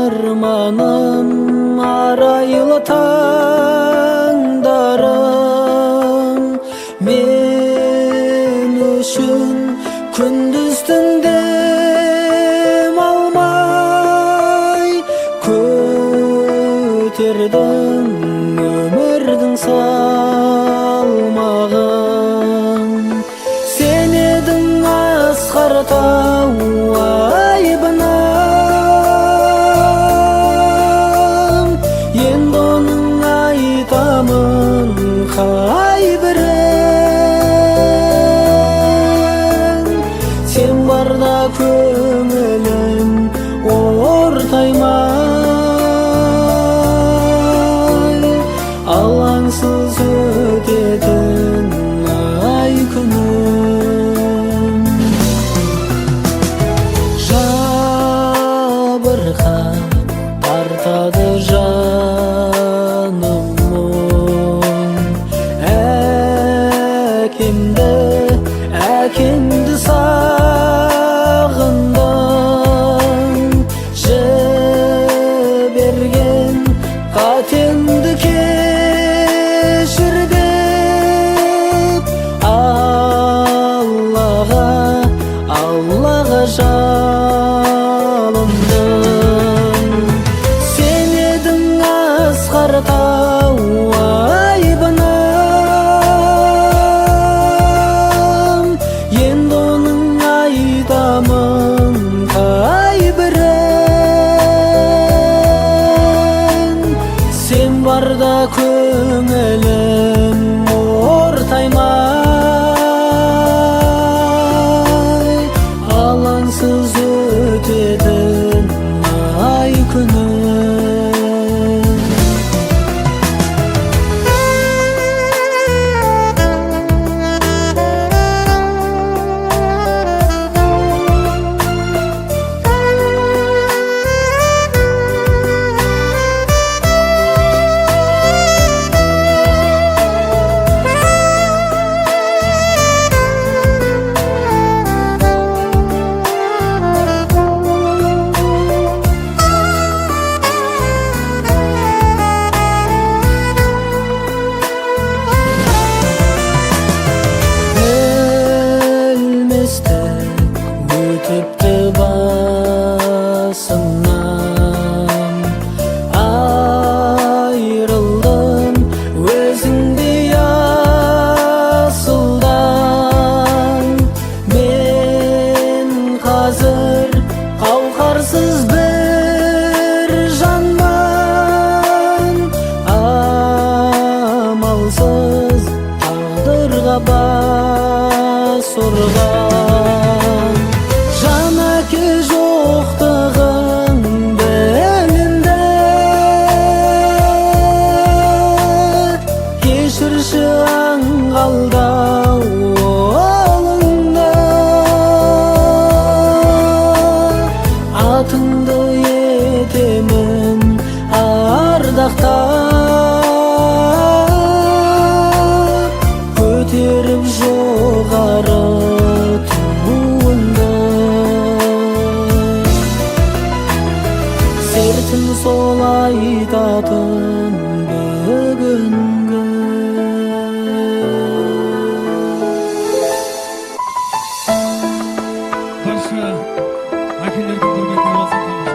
Armanım araylı tаңдарым men үшін күндіз түнде алмай көтердім өмірдің салмағын. Сен едің асқар тау айбыным, енді оның айтамын қай бірін. Сен барда көңілім ортаймай, алаңсыз өтетін ай күнім. Жабырқап тартады жаным мұң, әкемді сағындым. Жіберген қатемді кешір деп Аллаға жалындым. Сен едің асқар тау айбыным, енді оның айтамын қай бірін. Сен барда көңілім ортаймай, алаңсыз өтетін ай күнім. Өтіпті басымнан, айрылдым өзіңдей асылдан. Мен қазір қауқарсыз бір жанмын, амалсыз тағдырға бас ұрған. Жоқтығың білінді, кешірші аңғалдау олыңды. Атыңды етемін ардақтап, көтеріп жоғары туыңды. Сертім сол айтатын бүгінгі. Барша әкелердің құрметіне болсын.